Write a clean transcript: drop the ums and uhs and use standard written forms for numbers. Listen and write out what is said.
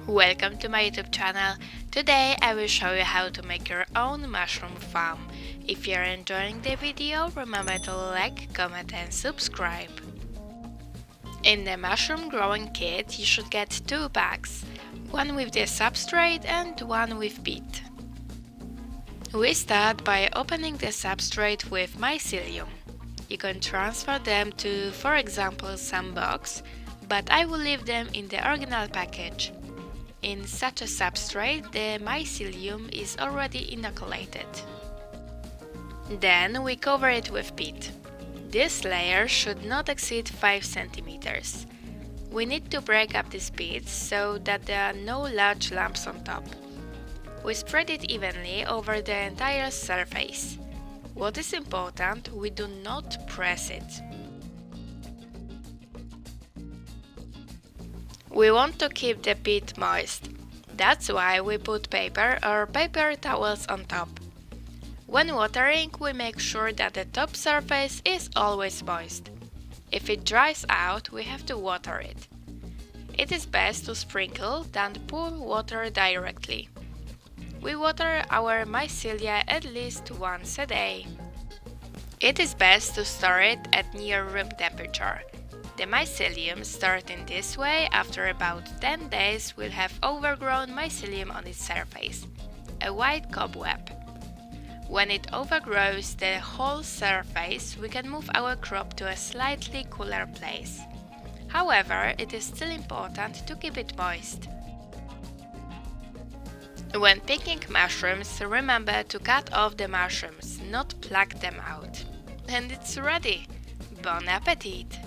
Welcome to my YouTube channel. Today I will show you how to make your own mushroom farm. If you're enjoying the video, remember to like, comment and subscribe. In the mushroom growing kit you should get 2 bags, one with the substrate and one with peat. We start by opening the substrate with mycelium. You can transfer them to, for example, some box, but I will leave them in the original package. In such a substrate, the mycelium is already inoculated. Then we cover it with peat. This layer should not exceed 5 cm. We need to break up this peat so that there are no large lumps on top. We spread it evenly over the entire surface. What is important, we do not press it. We want to keep the peat moist. That's why we put paper or paper towels on top. When watering, we make sure that the top surface is always moist. If it dries out, we have to water it. It is best to sprinkle than pour water directly. We water our mycelia at least once a day. It is best to store it at near room temperature. The mycelium stored in this way after about 10 days will have overgrown mycelium on its surface, a white cobweb. When it overgrows the whole surface, we can move our crop to a slightly cooler place. However, it is still important to keep it moist. When picking mushrooms, remember to cut off the mushrooms, not pluck them out. And it's ready! Bon appetit!